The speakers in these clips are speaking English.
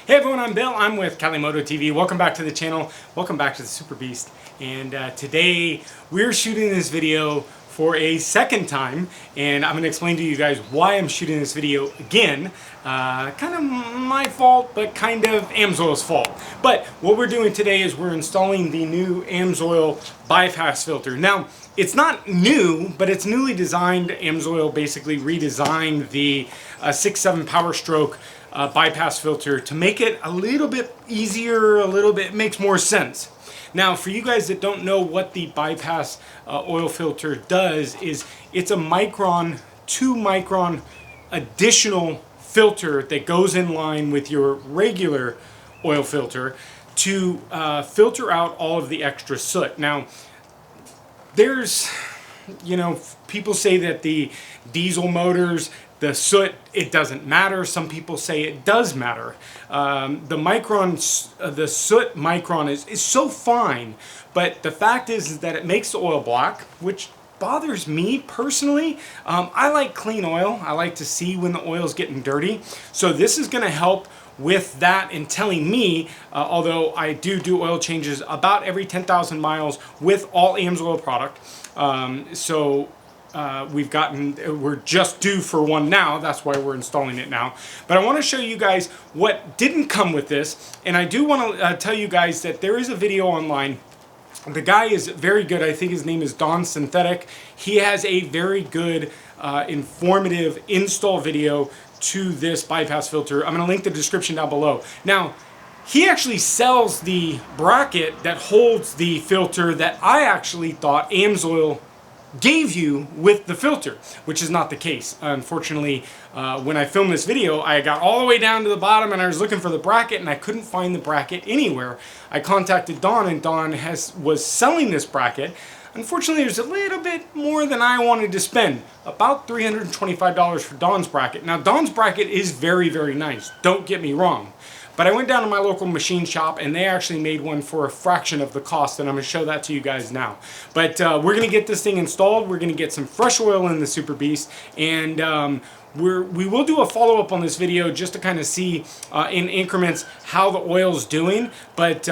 Hey everyone, I'm Bill. I'm with Cali Moto TV. Welcome back to the channel. Welcome back to the SuperBeast. And today we're shooting this video for a second time, and I'm going to explain to you guys why I'm shooting this video again. Kind of my fault, but kind of AMSOIL's fault. But what we're doing today is we're installing the new AMSOIL By-Pass Filter. Now, it's not new, but it's newly designed. AMSOIL basically redesigned the 6.7 powerstroke bypass filter to make it a little bit easier, makes more sense. Now, for you guys that don't know what the bypass oil filter does, is it's a 2 micron additional filter that goes in line with your regular oil filter to filter out all of the extra soot. Now, there's, people say that the diesel motors, the soot, it doesn't matter. Some people say it does matter. The soot micron is so fine, but the fact is that it makes the oil black, which bothers me personally. I like clean oil. I like to see when the oil is getting dirty. So this is going to help with that and telling me, although I do oil changes about every 10,000 miles with all AMSOIL product. We're just due for one now. That's why we're installing it now. But I want to show you guys what didn't come with this. And I do want to tell you guys that there is a video online. The guy is very good. I think his name is Don Synthetic. He has a very good informative install video to this bypass filter. I'm going to link the description down below. Now, he actually sells the bracket that holds the filter that I actually thought AMSOIL gave you with the filter, which is not the case. Unfortunately, when I filmed this video, I got all the way down to the bottom and I was looking for the bracket and I couldn't find the bracket anywhere. I contacted Don, and Don was selling this bracket. Unfortunately, there's a little bit more than I wanted to spend, about $325 for Don's bracket. Now, Don's bracket is very, very nice, don't get me wrong. But I went down to my local machine shop and they actually made one for a fraction of the cost, and I'm going to show that to you guys now. But we're going to get this thing installed. We're going to get some fresh oil in the SuperBeast, and we will do a follow-up on this video just to kind of see in increments how the oil's doing. But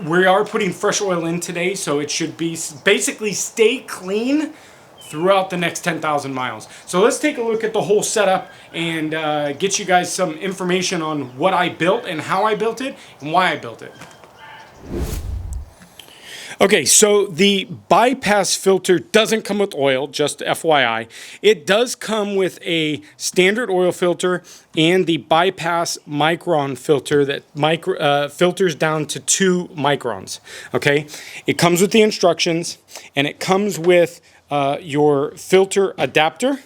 we are putting fresh oil in today, so it should be basically stay clean throughout the next 10,000 miles. So let's take a look at the whole setup and get you guys some information on what I built and how I built it and why I built it. Okay, so the bypass filter doesn't come with oil, just FYI. It does come with a standard oil filter and the bypass micron filter that filters down to 2 microns. Okay, it comes with the instructions, and it comes with your filter adapter.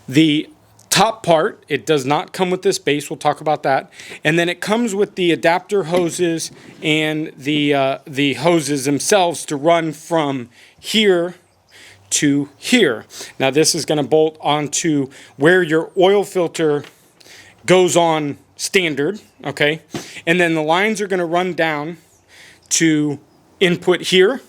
The top part, it does not come with this base. We'll talk about that. And then it comes with the adapter hoses and the hoses themselves to run from here to here. Now this is going to bolt onto where your oil filter goes on standard, okay? And then the lines are going to run down to input here.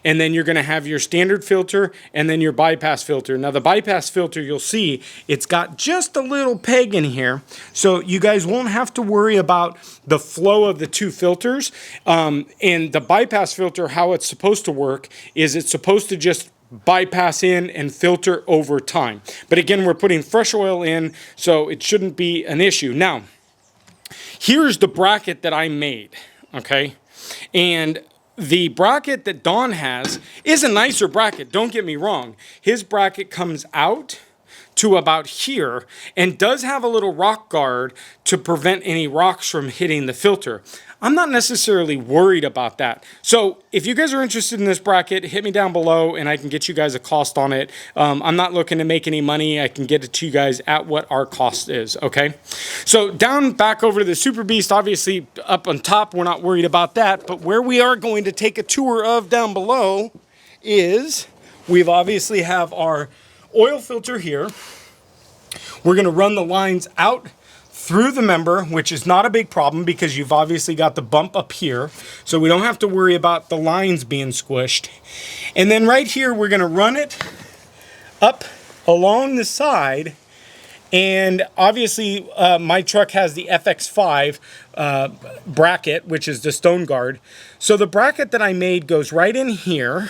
And then you're going to have your standard filter and then your bypass filter. Now the bypass filter, you'll see it's got just a little peg in here, so you guys won't have to worry about the flow of the 2 filters. And the bypass filter, how it's supposed to work is it's supposed to just bypass in and filter over time. But again, we're putting fresh oil in, so it shouldn't be an issue. Now, here's the bracket that I made, okay? And the bracket that Don has is a nicer bracket, don't get me wrong. His bracket comes out to about here and does have a little rock guard to prevent any rocks from hitting the filter. I'm not necessarily worried about that. So if you guys are interested in this bracket, hit me down below and I can get you guys a cost on it. I'm not looking to make any money. I can get it to you guys at what our cost is, okay? So down back over to the SuperBeast, obviously up on top, we're not worried about that. But where we are going to take a tour of down below is we've obviously have our oil filter here. We're going to run the lines out through the member, which is not a big problem because you've obviously got the bump up here, so we don't have to worry about the lines being squished. And then right here, we're going to run it up along the side And obviously, my truck has the FX5 bracket, which is the stone guard. So the bracket that I made goes right in here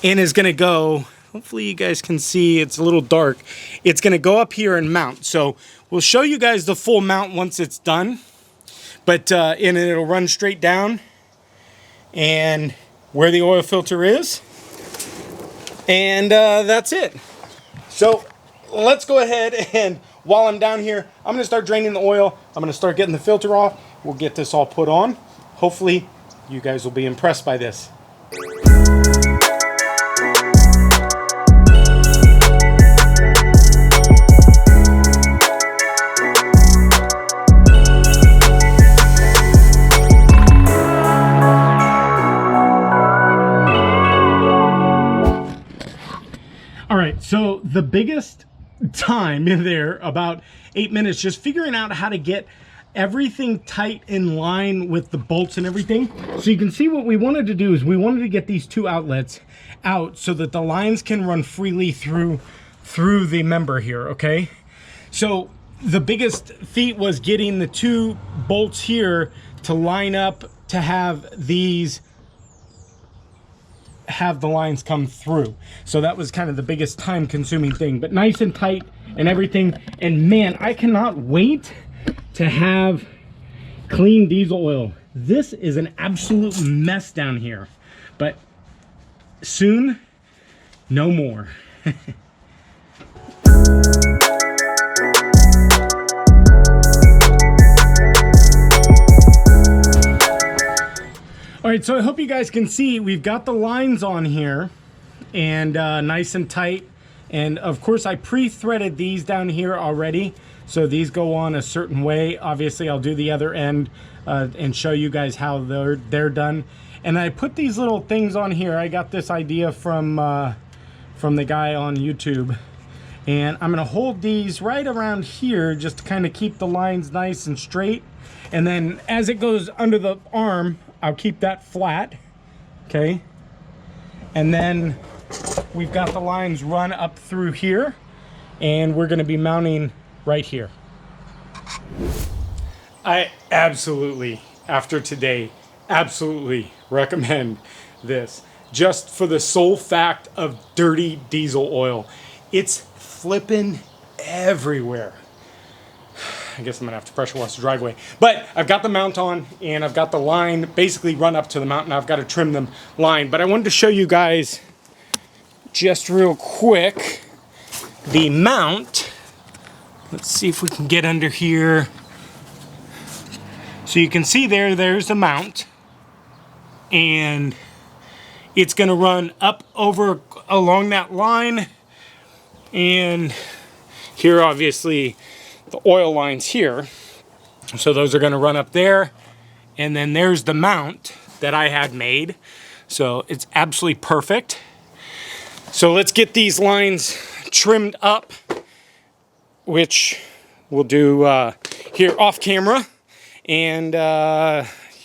and is going to go, hopefully you guys can see, it's a little dark. It's going to go up here and mount. So we'll show you guys the full mount once it's done. But and it'll run straight down and where the oil filter is. And that's it. So let's go ahead, and while I'm down here, I'm going to start draining the oil. I'm going to start getting the filter off. We'll get this all put on. Hopefully, you guys will be impressed by this. All right, so the biggest time in there, about 8 minutes, just figuring out how to get everything tight in line with the bolts and everything. So you can see what we wanted to do is we wanted to get these two outlets out so that the lines can run freely through the member here, okay? So the biggest feat was getting the two bolts here to line up to have these the lines come through. So that was kind of the biggest time consuming thing, but nice and tight and everything. And man, I cannot wait to have clean diesel oil. This is an absolute mess down here, but soon, no more. All right, so I hope you guys can see we've got the lines on here and nice and tight. And of course I pre-threaded these down here already. So these go on a certain way. Obviously I'll do the other end and show you guys how they're done. And I put these little things on here. I got this idea from the guy on YouTube. And I'm gonna hold these right around here just to kind of keep the lines nice and straight. And then as it goes under the arm, I'll keep that flat, okay? And then we've got the lines run up through here, and we're gonna be mounting right here. I absolutely, after today, absolutely recommend this. Just for the sole fact of dirty diesel oil. It's flipping everywhere. I guess I'm gonna have to pressure wash the driveway. But I've got the mount on and I've got the line basically run up to the mount, and I've got to trim them line. But I wanted to show you guys just real quick the mount. Let's see if we can get under here. So you can see there's the mount, and it's gonna run up over along that line, and here obviously the oil lines here. So those are gonna run up there, and then there's the mount that I had made. So it's absolutely perfect. So let's get these lines trimmed up, which we'll do here off camera. And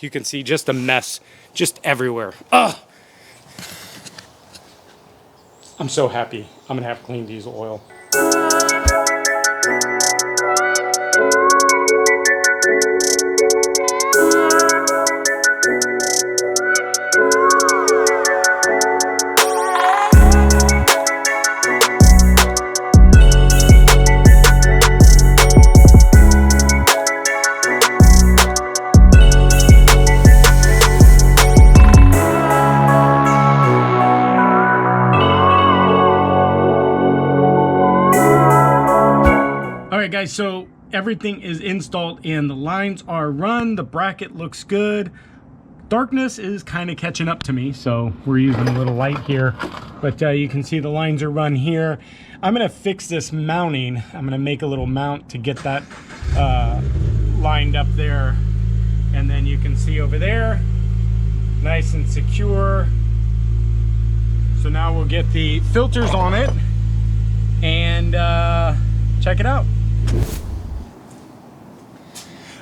you can see just a mess just everywhere. Ugh. I'm so happy I'm gonna have clean diesel oil. Alright guys, so everything is installed and the lines are run, the bracket looks good. Darkness is kind of catching up to me, so we're using a little light here. But you can see the lines are run here. I'm going to fix this mounting. I'm going to make a little mount to get that lined up there. And then you can see over there, nice and secure. So now we'll get the filters on it and check it out.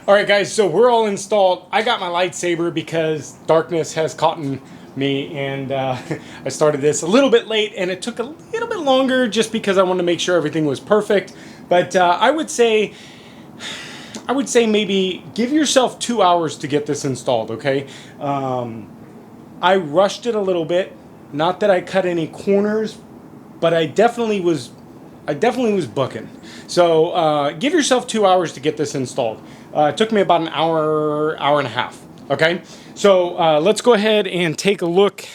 All right guys, so we're all installed. I got my lightsaber because darkness has caught me, and I started this a little bit late, and it took a little bit longer just because I wanted to make sure everything was perfect. But I would say maybe give yourself 2 hours to get this installed, okay? I rushed it a little bit. Not that I cut any corners, but I definitely was booking. So give yourself 2 hours to get this installed. It took me about an hour and a half, okay? So let's go ahead and take a look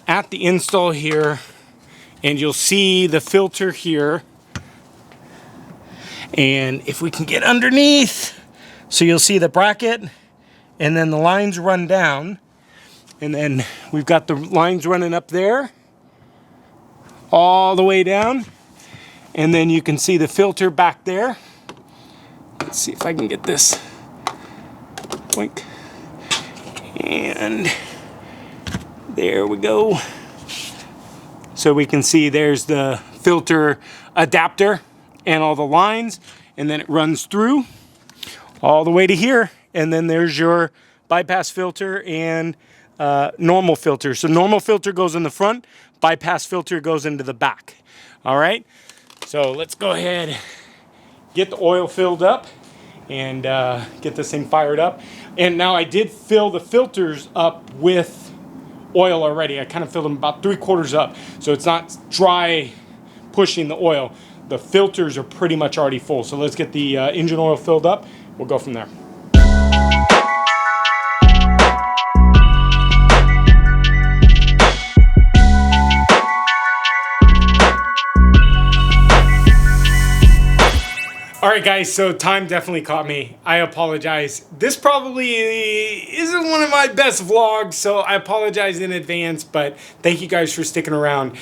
at the install here, and you'll see the filter here. And if we can get underneath, so you'll see the bracket, and then the lines run down, and then we've got the lines running up there all the way down, and then you can see the filter back there. Let's see if I can get this. Boink. And there we go. So we can see there's the filter adapter and all the lines, and then it runs through all the way to here, and then there's your bypass filter and normal filter. So normal filter goes in the front, bypass filter goes into the back. All right, so let's go ahead, get the oil filled up, and get this thing fired up. And now I did fill the filters up with oil already. I kind of filled them about 3/4 up, so it's not dry pushing the oil. The filters are pretty much already full. So let's get the engine oil filled up. We'll go from there. All right, guys, so time definitely caught me. I apologize. This probably isn't one of my best vlogs, so I apologize in advance, but thank you guys for sticking around.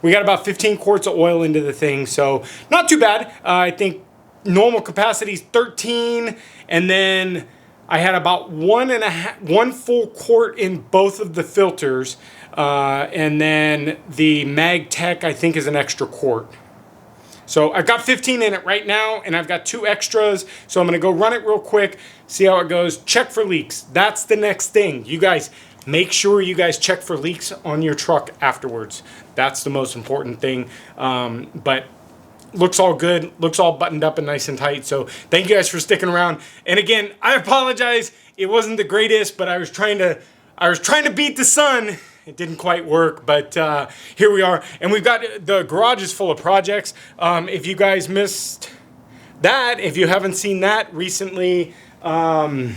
We got about 15 quarts of oil into the thing, so not too bad. I think normal capacity is 13, and then I had about one full quart in both of the filters, and then the MagTech, I think, is an extra quart. So I've got 15 in it right now, and I've got 2 extras. So I'm going to go run it real quick, see how it goes. Check for leaks. That's the next thing. You guys, make sure you guys check for leaks on your truck afterwards. That's the most important thing. But looks all good. Looks all buttoned up and nice and tight. So thank you guys for sticking around. And again, I apologize. It wasn't the greatest, but I was trying to beat the sun. It didn't quite work, but here we are. And we've got the garage is full of projects. If you guys missed that, if you haven't seen that recently, boy,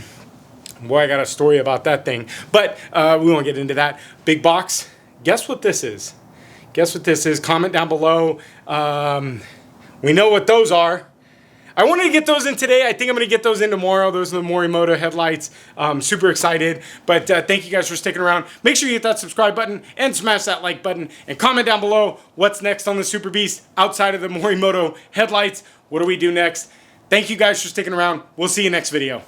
I got a story about that thing. But we won't get into that. Big box. Guess what this is? Guess what this is? Comment down below. We know what those are. I wanted to get those in today. I think I'm going to get those in tomorrow. Those are the Morimoto headlights. Super excited. But thank you guys for sticking around. Make sure you hit that subscribe button and smash that like button. And comment down below what's next on the SuperBeast outside of the Morimoto headlights. What do we do next? Thank you guys for sticking around. We'll see you next video.